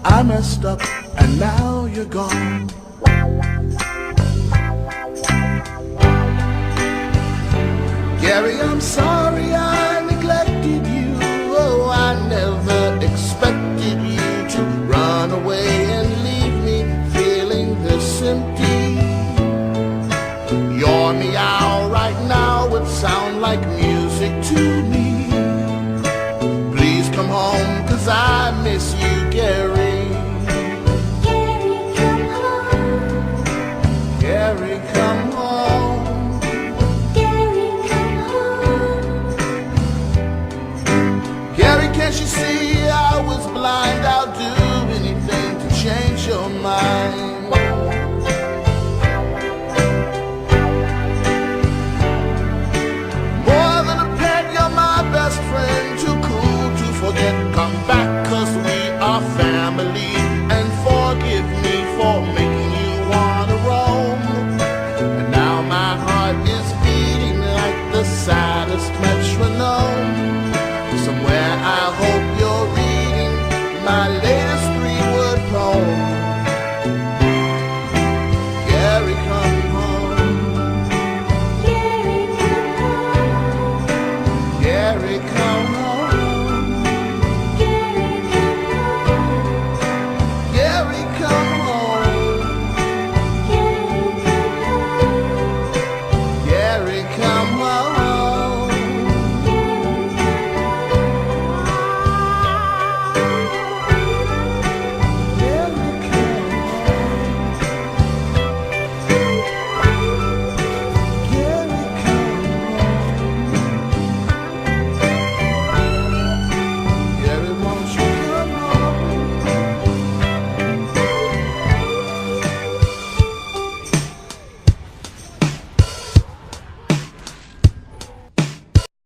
I messed up and now you're gone. Gary, I'm sorry I neglected you. Oh, I never expected you to run away and leave me feeling this empty. Your meow right now would sound like music to me. Please come home, 'cause I miss you, Gary. Gary, come home. Gary, come home. Gary, come home. Gary, can't you see I was blind? I'll do anything to change your mind. More than a pet, you're my best friend. Too cool to forget. Come back, 'cause we are family. And forgive me for making you wanna roam. And now my heart is beating like the saddest metronome. Somewhere I hope you're reading my latest